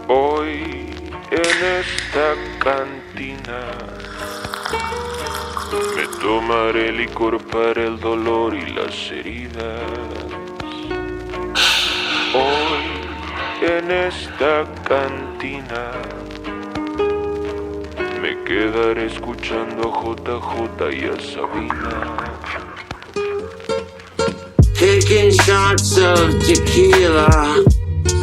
Hoy en esta cantina me tomaré licor para el dolor y las heridas. Hoy en esta cantina me quedaré escuchando JJ y a Sabina. Taking shots of tequila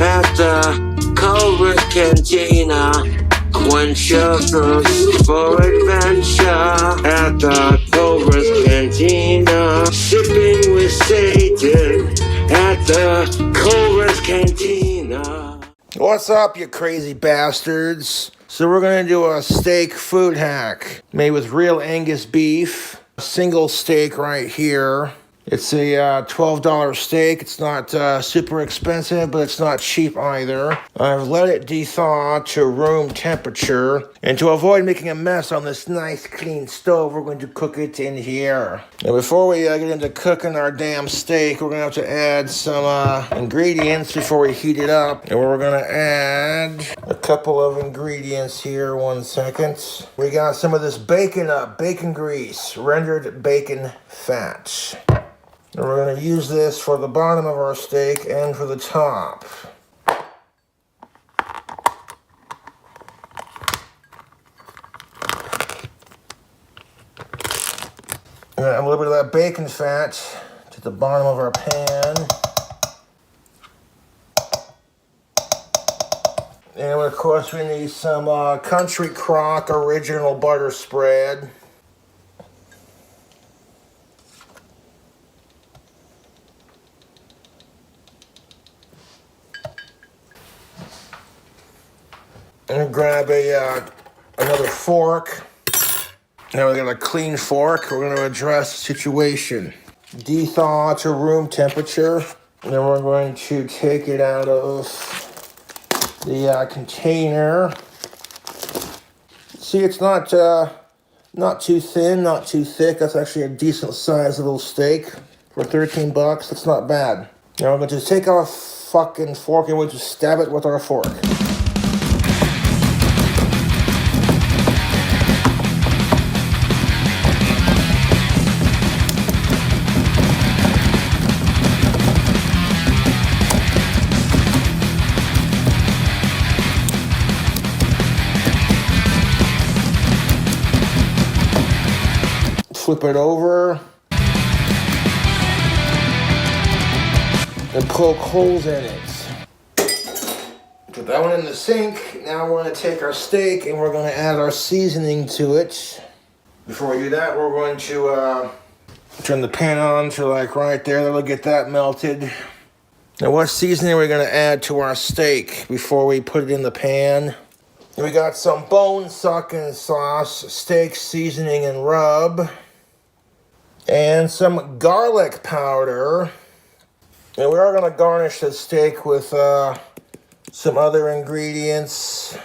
at the Cobra Cantina. Quench your thirst for adventure at the Cobra's Cantina. Sipping with Satan at the Cobra's Cantina. What's up, you crazy bastards? So we're gonna do a steak food hack made with real Angus beef. A single steak right here. It's a $12 steak. It's not super expensive, but it's not cheap either. I've let it de-thaw to room temperature. And to avoid making a mess on this nice clean stove, we're going to cook it in here. Now before we get into cooking our damn steak, we're going to have to add some ingredients before we heat it up. And we're going to add a couple of ingredients here. 1 second. We got some of this bacon grease, rendered bacon fat. And we're going to use this for the bottom of our steak and for the top. And a little bit of that bacon fat to the bottom of our pan. And of course we need some Country Crock original butter spread. And grab another fork. Now we got a clean fork. We're going to address the situation. De-thaw to room temperature. And then we're going to take it out of the container. See, it's not too thin, not too thick. That's actually a decent sized little steak for $13. That's not bad. Now we're going to take our fucking fork and we'll just stab it with our fork. Flip it over and poke holes in it. Put that one in the sink. Now we're going to take our steak and we're going to add our seasoning to it. Before we do that, we're going to turn the pan on to like right there. That'll get that melted. Now what seasoning are we going to add to our steak before we put it in the pan? We got some bone-sucking sauce, steak seasoning and rub. And some garlic powder. And we are going to garnish the steak with some other ingredients.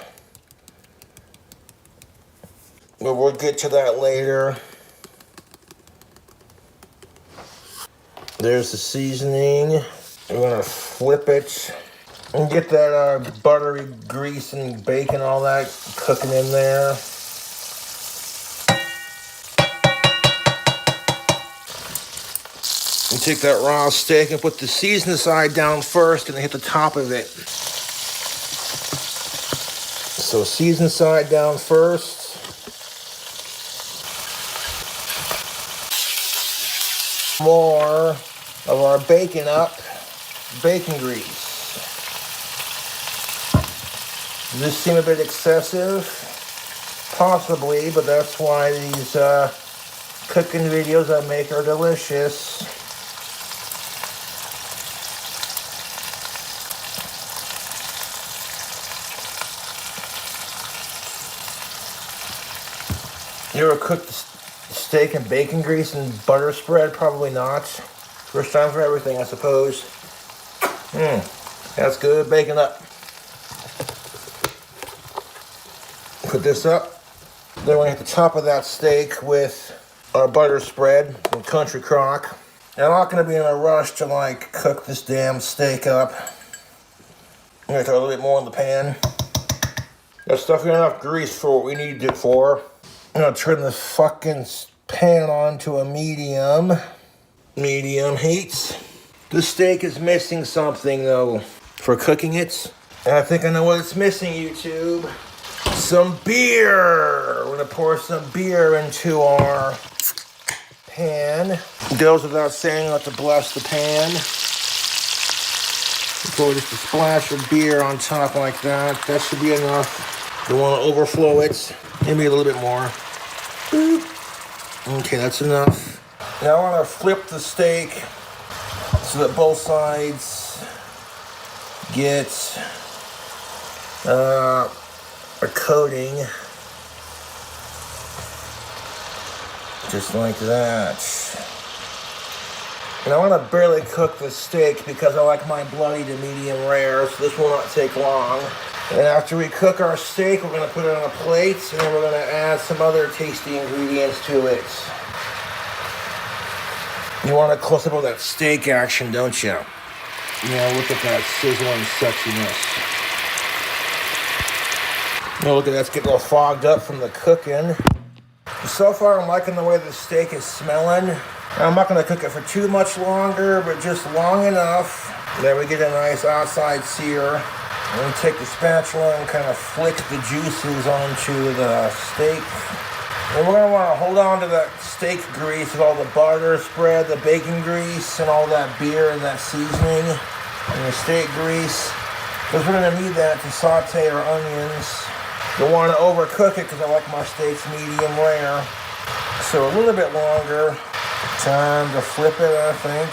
But we'll get to that later. There's the seasoning. We're going to flip it. And get that buttery grease and bacon, all that cooking in there. And take that raw steak and put the seasoned side down first and hit the top of it. So seasoned side down first. More of our bacon grease. Does this seem a bit excessive? Possibly, but that's why these cooking videos I make are delicious. You ever cooked steak and bacon grease and butter spread? Probably not. First time for everything, I suppose. That's good. Bacon up. Put this up. Then we hit the top of that steak with our butter spread from Country Crock. And I'm not going to be in a rush to like cook this damn steak up. I'm going to throw a little bit more in the pan. That's definitely enough grease for what we need it for. I'm gonna turn the fucking pan on to a medium heat. This steak is missing something though for cooking it. And I think I know what it's missing, YouTube. Some beer. We're gonna pour some beer into our pan. It goes without saying not to bless the pan. Pour just a splash of beer on top like that. That should be enough. You want to overflow it. Maybe a little bit more. Boop. Okay, that's enough. Now I want to flip the steak so that both sides get a coating. Just like that. And I want to barely cook the steak because I like mine bloody to medium rare, so this will not take long. And after we cook our steak, we're going to put it on a plate, and then we're going to add some other tasty ingredients to it. You want a close-up of that steak action, don't you? Yeah, look at that sizzling sexiness. Oh, look at that, it's getting a little fogged up from the cooking. So far, I'm liking the way the steak is smelling. I'm not going to cook it for too much longer, but just long enough that we get a nice outside sear. And we take the spatula and kind of flick the juices onto the steak. And we're going to want to hold on to that steak grease with all the butter spread, the bacon grease, and all that beer and that seasoning, and the steak grease. Because we're going to need that to saute our onions. Don't want to overcook it because I like my steaks medium rare. So a little bit longer. Time to flip it, I think.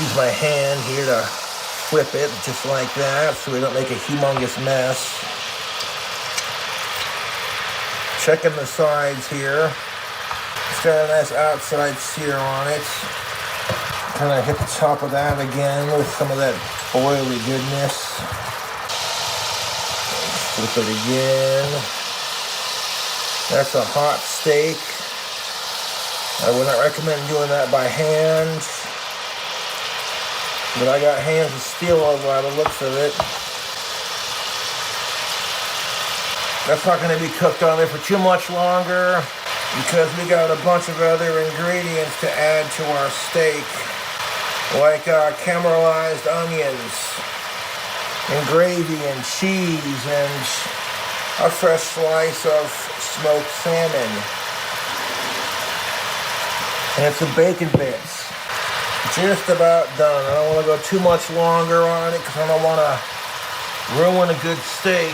Use my hand here to flip it just like that so we don't make a humongous mess. Checking the sides here. It's got a nice outside sear on it. Kind of hit the top of that again with some of that oily goodness. Flip it again. That's a hot steak. I would not recommend doing that by hand. But I got hands of steel by the looks of it. That's not going to be cooked on there for too much longer because we got a bunch of other ingredients to add to our steak. Like caramelized onions, and gravy, and cheese, and a fresh slice of smoked salmon. And some bacon bits. Just about done. I don't want to go too much longer on it because I don't want to ruin a good steak.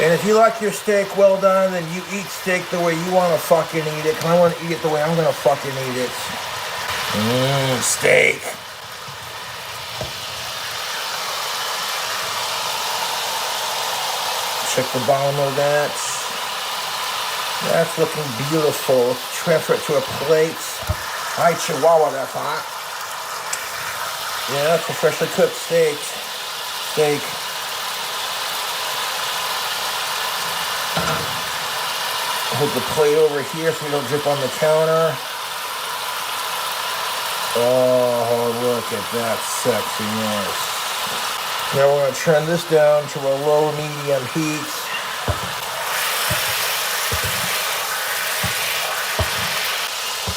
And if you like your steak well done, then you eat steak the way you want to fucking eat it. Because I want to eat it the way I'm going to fucking eat it. Steak. Check the bottom of that. That's looking beautiful. Let's transfer it to a plate. Hi, Chihuahua, that's hot. Yeah, that's a freshly cooked steak. Hold the plate over here so we don't drip on the counter. Oh, look at that sexiness. Now we're going to turn this down to a low-medium heat.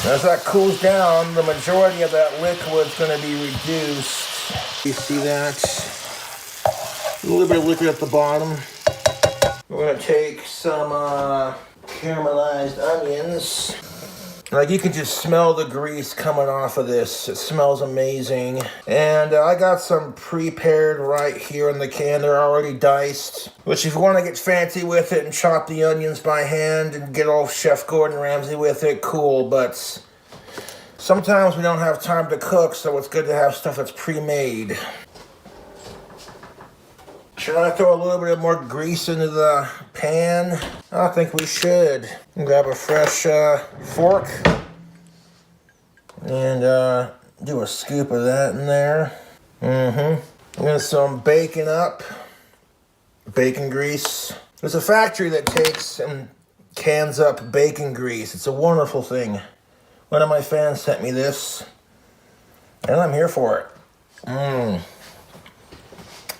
As that cools down, the majority of that liquid is going to be reduced. You see that? A little bit of liquid at the bottom. We're going to take some caramelized onions. Like, you can just smell the grease coming off of this. It smells amazing. And I got some prepared right here in the can. They're already diced. Which, if you want to get fancy with it and chop the onions by hand and get old Chef Gordon Ramsay with it, cool. But sometimes we don't have time to cook, so it's good to have stuff that's pre-made. Should I throw a little bit more grease into the pan? I think we should. Grab a fresh fork and do a scoop of that in there. I'm gonna some bacon up. Bacon grease. There's a factory that takes and cans up bacon grease. It's a wonderful thing. One of my fans sent me this, and I'm here for it.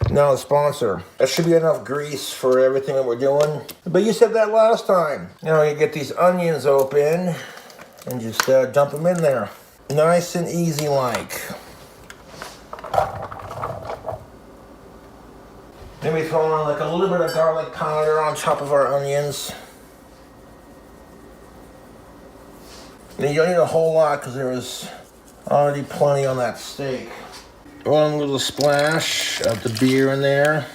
Now a sponsor. That should be enough grease for everything that we're doing. But you said that last time. Now you get these onions open and just dump them in there. Nice and easy like. Maybe throw on like a little bit of garlic powder on top of our onions. And you don't need a whole lot because there was already plenty on that steak. One little splash of the beer in there.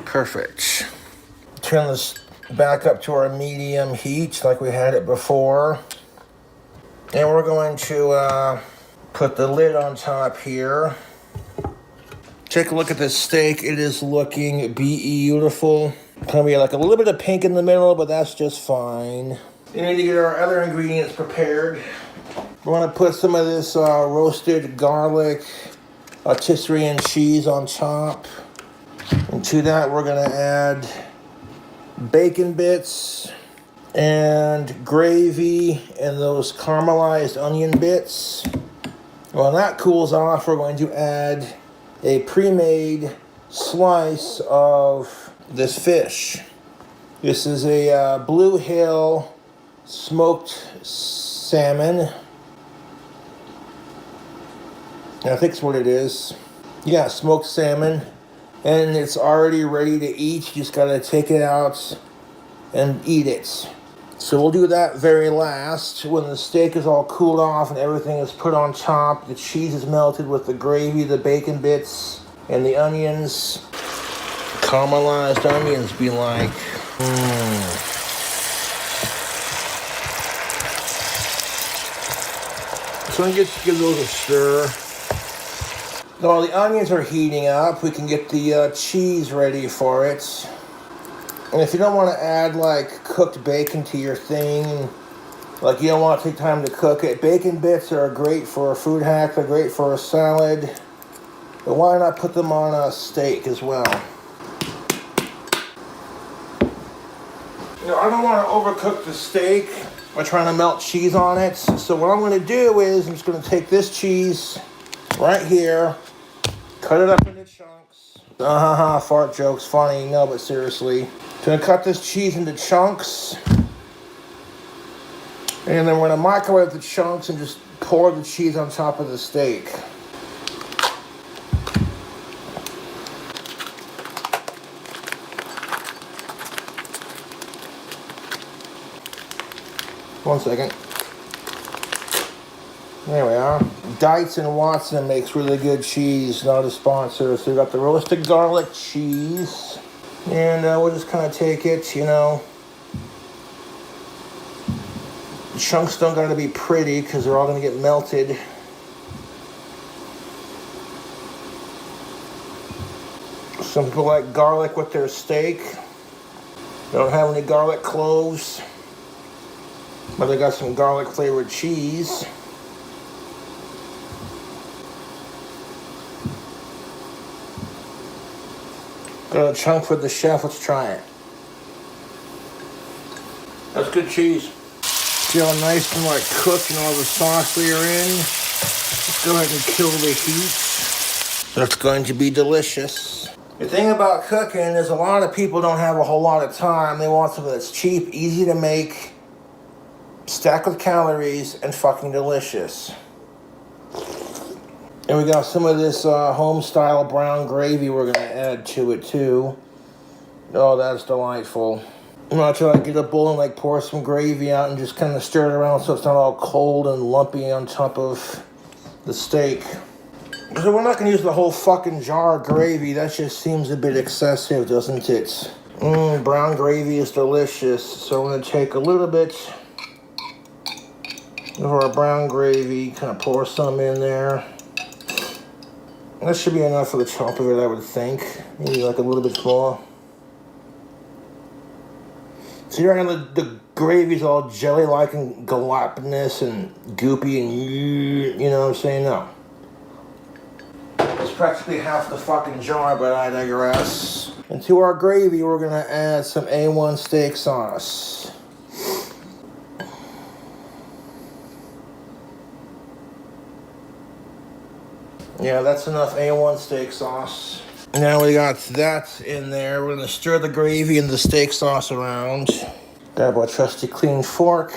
Perfect. Turn this back up to our medium heat like we had it before. And we're going to put the lid on top here. Take a look at this steak. It is looking beautiful. Gonna be like a little bit of pink in the middle, but that's just fine. We need to get our other ingredients prepared. We're gonna put some of this roasted garlic, rotisserie and cheese on top. And to that, we're gonna add bacon bits and gravy and those caramelized onion bits. When that cools off, we're going to add a pre-made slice of this fish. This is a Blue Hill smoked salmon. I think it's what it is. Yeah, smoked salmon. And it's already ready to eat. You just gotta take it out and eat it. So we'll do that very last. When the steak is all cooled off and everything is put on top, the cheese is melted with the gravy, the bacon bits, and the onions. Caramelized onions be like, So I'm going to give those a stir. While the onions are heating up, we can get the cheese ready for it. And if you don't want to add like cooked bacon to your thing, like you don't want to take time to cook it, bacon bits are great for a food hack, they're great for a salad. But why not put them on a steak as well? You know, I don't want to overcook the steak by trying to melt cheese on it. So what I'm going to do is I'm just going to take this cheese right here, cut it up into chunks. Fart jokes, funny, no, but seriously. Gonna cut this cheese into chunks. And then we're gonna microwave the chunks and just pour the cheese on top of the steak. One second. There we are. Dietz and Watson makes really good cheese, not a sponsor. So we got the roasted garlic cheese. And we'll just kind of take it, you know. The chunks don't gotta be pretty because they're all gonna get melted. Some people like garlic with their steak. They don't have any garlic cloves, but they got some garlic flavored cheese. Got a chunk for the chef. Let's try it. That's good cheese. See how nice and like cooked and all the sauce they are in. Let's go ahead and kill the heat. That's going to be delicious. The thing about cooking is a lot of people don't have a whole lot of time. They want something that's cheap, easy to make, stacked with calories, and fucking delicious. And we got some of this home-style brown gravy we're going to add to it, too. Oh, that's delightful. I'm going to try to get a bowl and, like, pour some gravy out and just kind of stir it around so it's not all cold and lumpy on top of the steak. So we're not going to use the whole fucking jar of gravy. That just seems a bit excessive, doesn't it? Brown gravy is delicious. So I'm going to take a little bit of our brown gravy, kind of pour some in there. That should be enough for the chunk of it, I would think. Maybe like a little bit more. So you're gonna the gravy's all jelly-like and gelatinous and goopy and you know what I'm saying? No. It's practically half the fucking jar, but I digress. And to our gravy, we're gonna add some A1 steak sauce. Yeah, that's enough A1 steak sauce. Now we got that in there. We're gonna stir the gravy and the steak sauce around. Grab our trusty clean fork.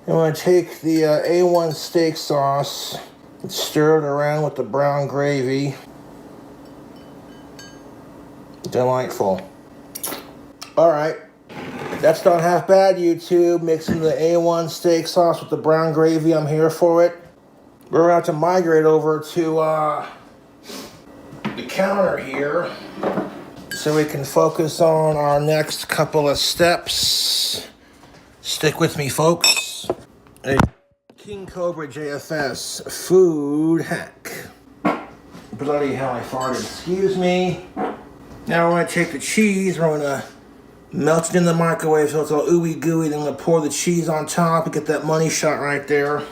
And we're gonna take the A1 steak sauce and stir it around with the brown gravy. Delightful. All right, that's not half bad, YouTube. Mixing the A1 steak sauce with the brown gravy, I'm here for it. We're gonna have to migrate over to the counter here so we can focus on our next couple of steps. Stick with me, folks. A Cobra JFS food hack. Bloody hell, I farted. Excuse me. Now we're going to take the cheese. We're going to melt it in the microwave so it's all ooey gooey. Then I'm going to pour the cheese on top and get that money shot right there.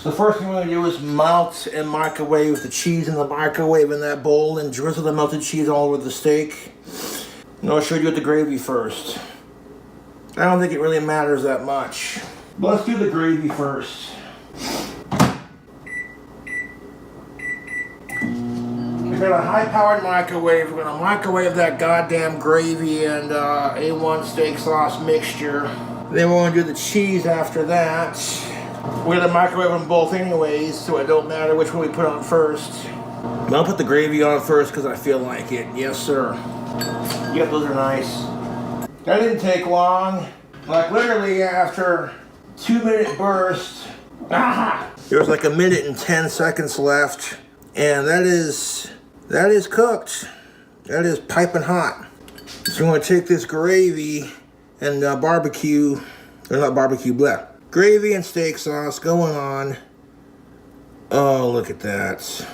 So the first thing we're going to do is melt and microwave the cheese in the microwave in that bowl and drizzle the melted cheese all over the steak. And I'll show you with the gravy first. I don't think it really matters that much. But let's do the gravy first. We got a high-powered microwave. We're gonna microwave that goddamn gravy and A1 steak sauce mixture. Then we're gonna do the cheese after that. We're gonna microwave them both anyways, so it don't matter which one we put on first. But I'll put the gravy on first because I feel like it. Yes, sir. Yep, those are nice. That didn't take long. Like literally after 2-minute burst, there was like 1minute and 10 seconds left, and that is cooked. That is piping hot. So I'm gonna take this gravy and gravy and steak sauce going on. Oh, look at that.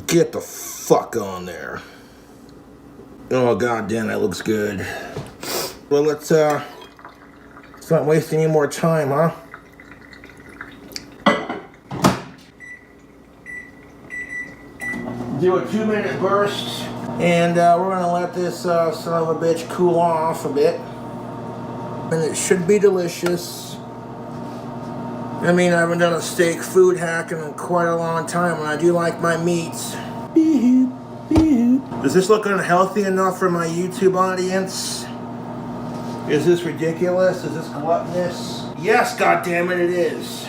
Get the fuck on there. Oh, goddamn, that looks good. Well, let's not waste any more time, huh? Do a 2-minute burst, and we're gonna let this son of a bitch cool off a bit. And it should be delicious. I mean, I haven't done a steak food hack in quite a long time, and I do like my meats. Does this look unhealthy enough for my YouTube audience? Is this ridiculous? Is this gluttonous? Yes, goddammit, it is.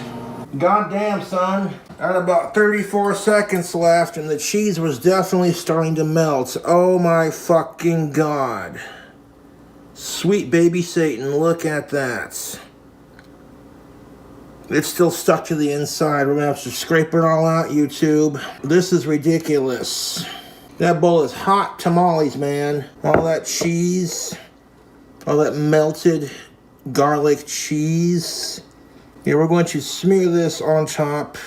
Goddamn, son. I had about 34 seconds left, and the cheese was definitely starting to melt. Oh my fucking god. Sweet baby Satan, look at that. It's still stuck to the inside. We're gonna have to scrape it all out, YouTube. This is ridiculous. That bowl is hot tamales, man. All that cheese. All that melted garlic cheese. Yeah, we're going to smear this on top.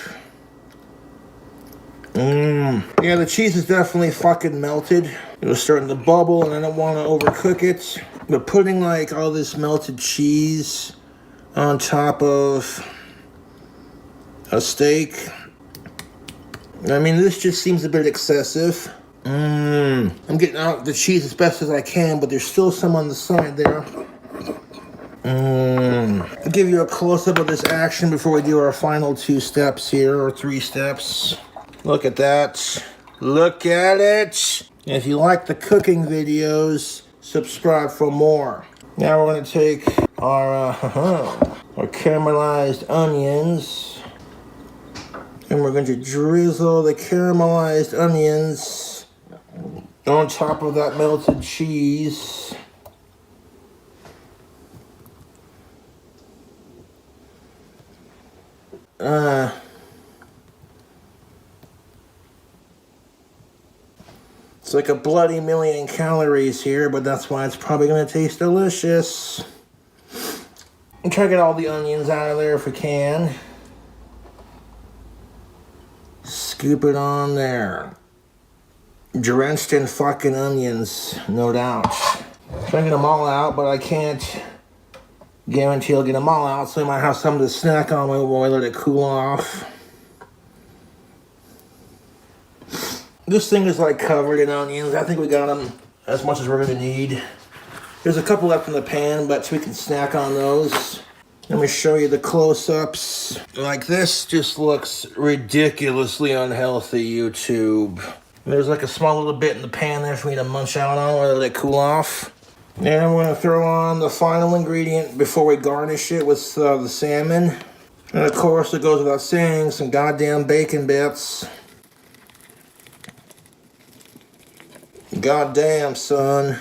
Yeah, the cheese is definitely fucking melted. It was starting to bubble, and I don't want to overcook it. But putting like all this melted cheese on top of a steak, I mean, this just seems a bit excessive. I'm getting out the cheese as best as I can, but there's still some on the side there. I'll give you a close-up of this action before we do our final 2 steps here, or 3 steps. Look at that. Look at it. And if you like the cooking videos, subscribe for more. Now we're going to take our caramelized onions, and we're going to drizzle the caramelized onions on top of that melted cheese. It's like a bloody 1,000,000 calories here, but that's why it's probably going to taste delicious. And try to get all the onions out of there if we can. Scoop it on there. Drenched in fucking onions, no doubt. Try to get them all out, but I can't guarantee I'll get them all out, so I might have some to snack on while I let it cool off. This thing is like covered in onions. I think we got them as much as we're gonna need. There's a couple left in the pan, but we can snack on those. Let me show you the close-ups. Like, this just looks ridiculously unhealthy, YouTube. There's like a small little bit in the pan there for me to munch out on while they cool off. And I'm going to throw on the final ingredient before we garnish it with the salmon. And of course, it goes without saying, some goddamn bacon bits. Goddamn, son.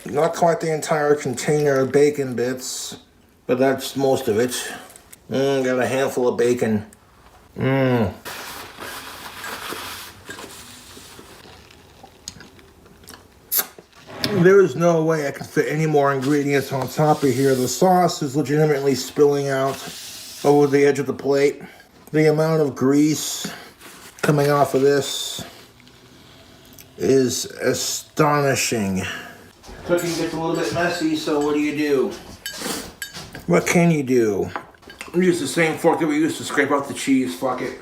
Not quite the entire container of bacon bits, but that's most of it. Got a handful of bacon. There is no way I can fit any more ingredients on top of here. The sauce is legitimately spilling out over the edge of the plate. The amount of grease coming off of this is astonishing. Cooking gets a little bit messy, so what do? What can you do? We use the same fork that we used to scrape off the cheese, fuck it.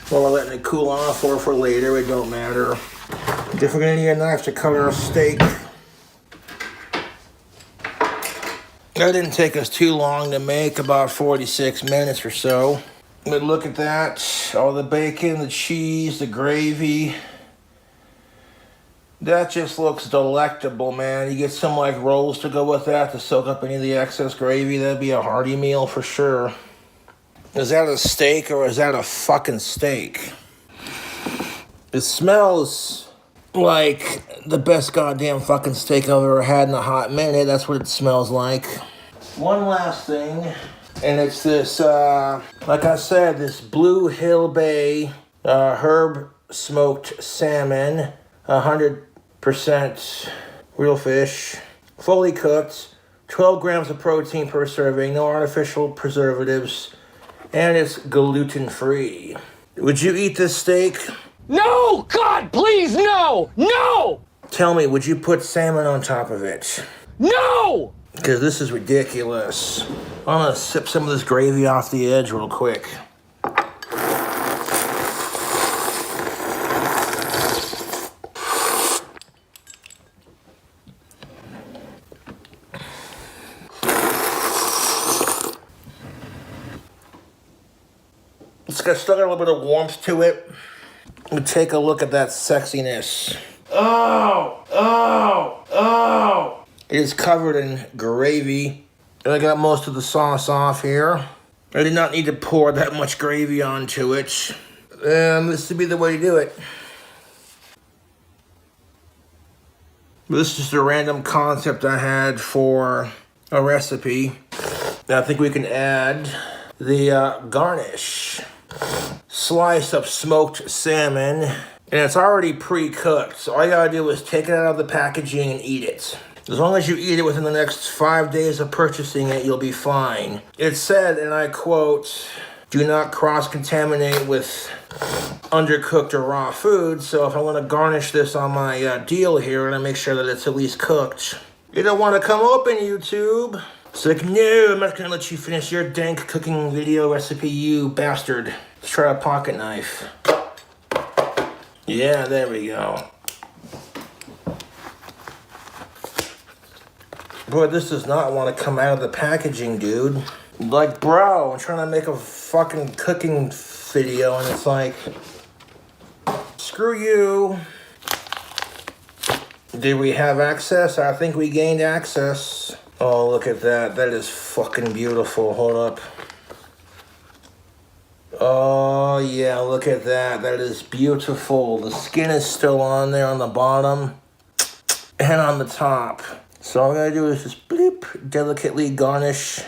While we're letting it cool off, or for later, it don't matter. If we're gonna need a knife to cut our steak. That didn't take us too long to make, about 46 minutes or so. But look at that, all the bacon, the cheese, the gravy. That just looks delectable, man. You get some like rolls to go with that to soak up any of the excess gravy. That'd be a hearty meal for sure. Is that a steak or is that a fucking steak? It smells like the best goddamn fucking steak I've ever had in a hot minute. That's what it smells like. One last thing, and it's this, like I said, this Blue Hill Bay herb smoked salmon, 100% real fish, fully cooked, 12 grams of protein per serving, no artificial preservatives, and it's gluten-free. Would you eat this steak? No! God, please, no! No! Tell me, would you put salmon on top of it? No! Because this is ridiculous. I'm gonna sip some of this gravy off the edge real quick. Still got a little bit of warmth to it. We'll take a look at that sexiness. Oh! It is covered in gravy. And I got most of the sauce off here. I did not need to pour that much gravy onto it. This would be the way to do it. This is just a random concept I had for a recipe. I think we can add the garnish. Slice of smoked salmon, and it's already pre-cooked, so all you gotta do is take it out of the packaging and eat it. As long as you eat it within the next 5 days of purchasing it, you'll be fine. It said, and I quote, do not cross-contaminate with undercooked or raw food, so if I want to garnish this on my deal here, I'm gonna make sure that it's at least cooked. You don't want to come open, YouTube. It's like, no, I'm not gonna let you finish your dank cooking video recipe, you bastard. Let's try a pocket knife. Yeah, there we go. Boy, this does not want to come out of the packaging, dude. Like, bro, I'm trying to make a fucking cooking video, and it's like, screw you. Did we have access? I think we gained access. Oh, look at that. That is fucking beautiful. Hold up. Oh, yeah, look at that. That is beautiful. The skin is still on there on the bottom and on the top. So all I'm going to do is just bloop, delicately garnish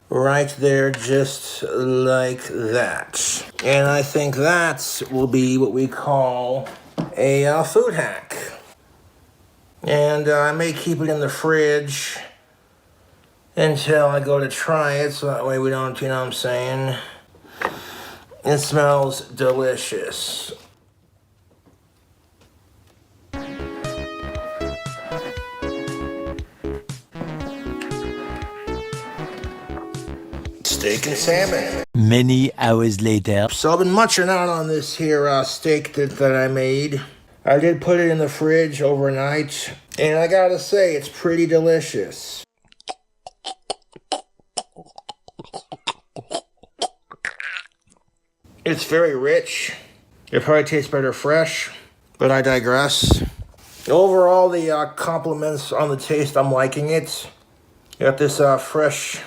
right there, just like that. And I think that will be what we call a food hack. And I may keep it in the fridge until I go to try it, so that way we don't, you know what I'm saying? It smells delicious. Steak and salmon. Many hours later. So I've been munching out on this here steak that I made. I did put it in the fridge overnight. And I gotta say, it's pretty delicious. It's very rich. It probably tastes better fresh, but I digress. Overall, the compliments on the taste, I'm liking it. Got this fresh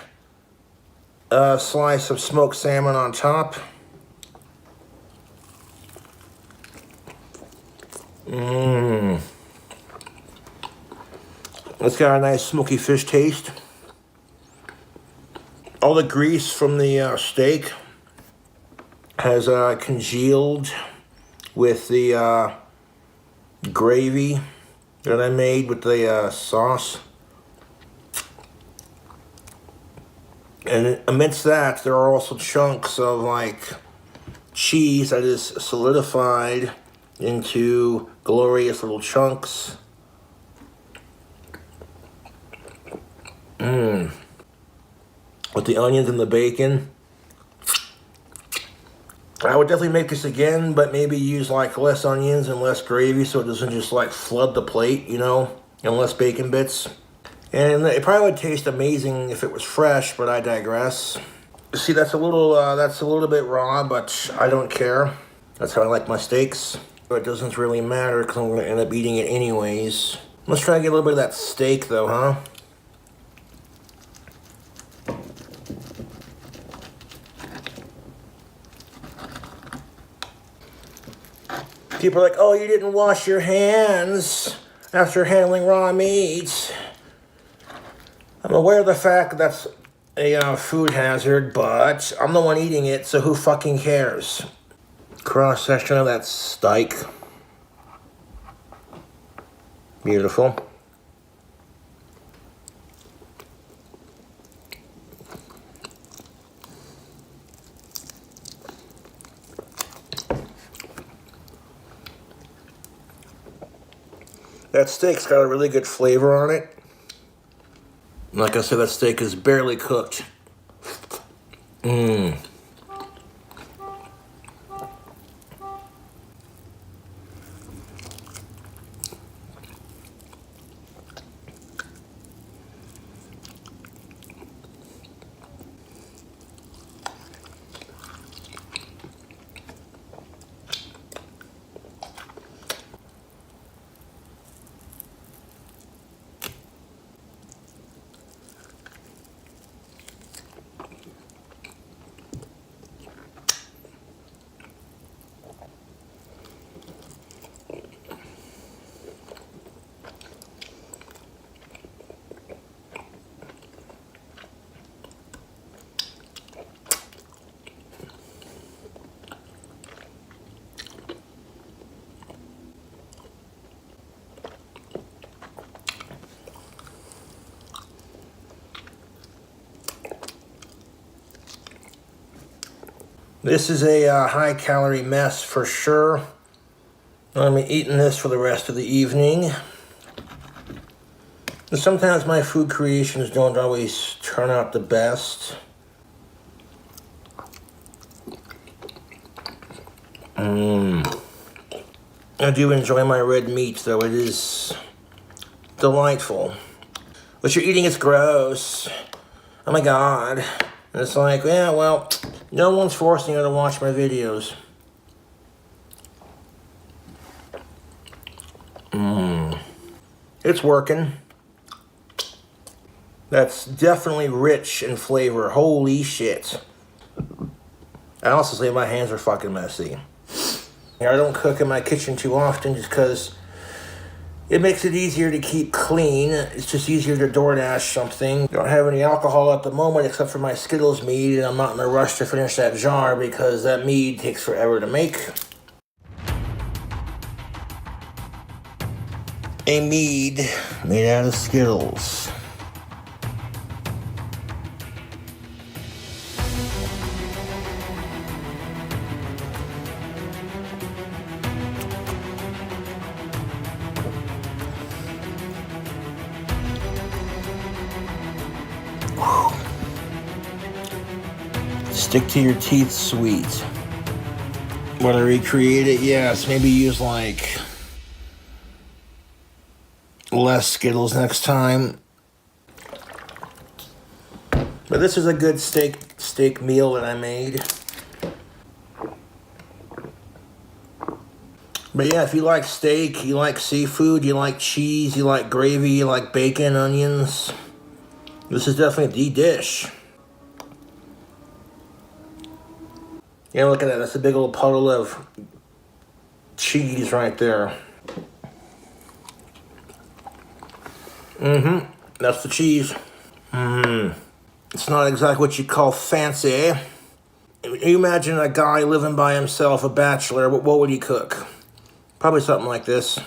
slice of smoked salmon on top. Mmm. It's got a nice smoky fish taste. All the grease from the steak has congealed with the gravy that I made with the sauce. And amidst that, there are also chunks of like cheese that is solidified into glorious little chunks. Mmm. With the onions and the bacon. I would definitely make this again, but maybe use like less onions and less gravy so it doesn't just like flood the plate, you know, and less bacon bits. And it probably would taste amazing if it was fresh, but I digress. See, that's a little bit raw, but I don't care. That's how I like my steaks. But it doesn't really matter because I'm going to end up eating it anyways. Let's try to get a little bit of that steak though, huh? People are like, oh, you didn't wash your hands after handling raw meat. I'm aware of the fact that that's a food hazard, but I'm the one eating it, so who fucking cares? Cross section of that steak. Beautiful. That steak's got a really good flavor on it. Like I said, that steak is barely cooked. Mmm. This is a high-calorie mess for sure. I'm eating this for the rest of the evening. And sometimes my food creations don't always turn out the best. I do enjoy my red meat, though. It is delightful. What you're eating is gross. Oh my god. And it's like, yeah, well, no one's forcing you to watch my videos. It's working. That's definitely rich in flavor. Holy shit. I also say my hands are fucking messy. I don't cook in my kitchen too often just because it makes it easier to keep clean. It's just easier to DoorDash something. Don't have any alcohol at the moment except for my Skittles mead, and I'm not in a rush to finish that jar because that mead takes forever to make. A mead made out of Skittles. Stick to your teeth sweet. Want to recreate it? Yes, maybe use like less Skittles next time. But this is a good steak meal that I made. But yeah, if you like steak, you like seafood, you like cheese, you like gravy, you like bacon, onions, this is definitely the dish. Yeah, look at that. That's a big old puddle of cheese right there. That's the cheese. It's not exactly what you call fancy. You imagine a guy living by himself, a bachelor, what would he cook? Probably something like this.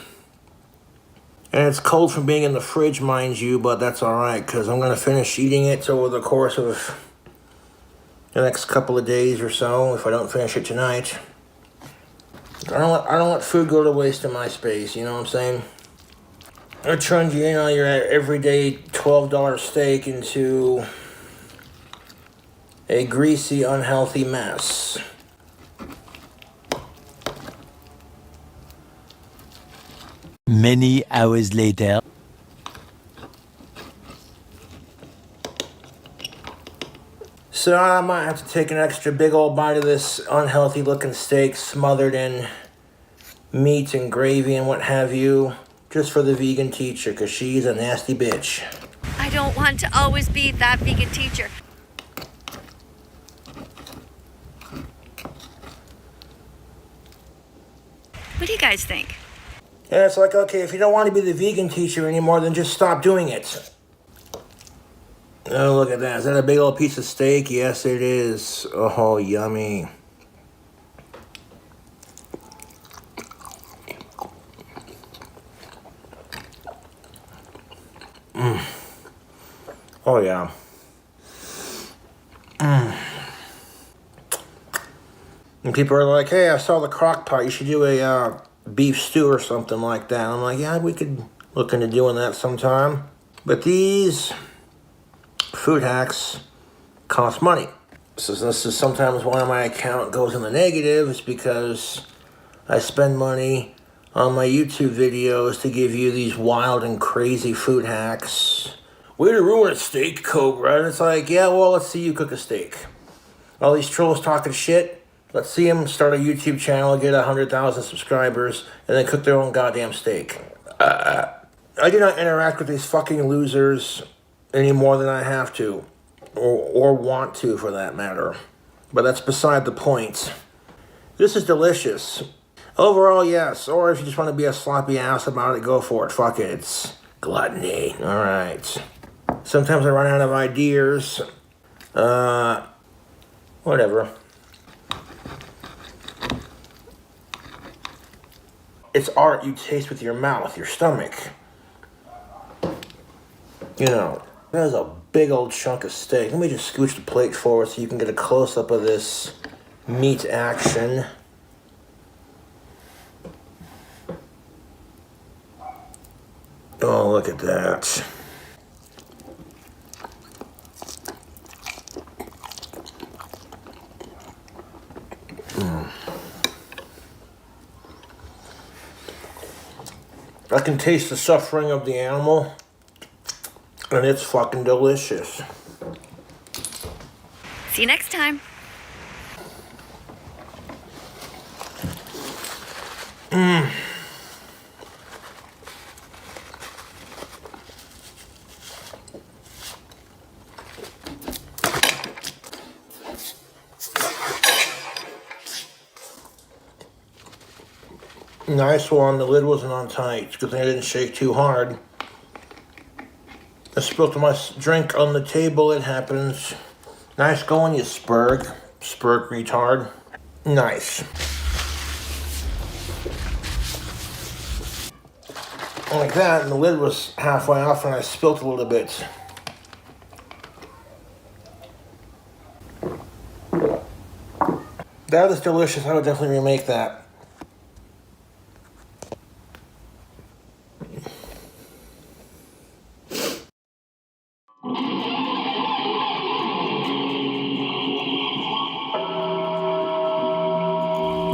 And it's cold from being in the fridge, mind you, but that's alright, because I'm going to finish eating it over the course of the next couple of days or so, if I don't finish it tonight. I don't let food go to waste in my space, you know what I'm saying? I turned you on your everyday $12 steak into a greasy, unhealthy mess. Many hours later. So I might have to take an extra big old bite of this unhealthy looking steak smothered in meat and gravy and what have you, just for the vegan teacher, because she's a nasty bitch. I don't want to always be that vegan teacher. What do you guys think? Yeah, it's like, okay, if you don't want to be the vegan teacher anymore, then just stop doing it. Oh, look at that. Is that a big old piece of steak? Yes, it is. Oh, yummy. Oh, yeah. And people are like, hey, I saw the crock pot. You should do a beef stew or something like that. I'm like, yeah, we could look into doing that sometime. But these food hacks cost money. So this is sometimes why my account goes in the negative. It's because I spend money on my YouTube videos to give you these wild and crazy food hacks. Way to ruin a steak, Cobra. And it's like, yeah, well, let's see you cook a steak. All these trolls talking shit. Let's see them start a YouTube channel, get 100,000 subscribers, and then cook their own goddamn steak. I do not interact with these fucking losers any more than I have to, or want to for that matter. But that's beside the point. This is delicious. Overall, yes. Or if you just want to be a sloppy ass about it, go for it. Fuck it. It's gluttony. Alright. Sometimes I run out of ideas. Whatever. It's art you taste with your mouth, your stomach. You know, there's a big old chunk of steak. Let me just scooch the plate forward so you can get a close-up of this meat action. Oh, look at that. I can taste the suffering of the animal, and it's fucking delicious. See you next time. Nice one. The lid wasn't on tight. Good thing I didn't shake too hard. I spilled my drink on the table. It happens. Nice going, you spurg. Spurg retard. Nice. Like that, and the lid was halfway off and I spilled a little bit. That was delicious. I would definitely remake that.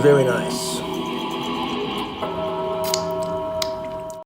Very nice.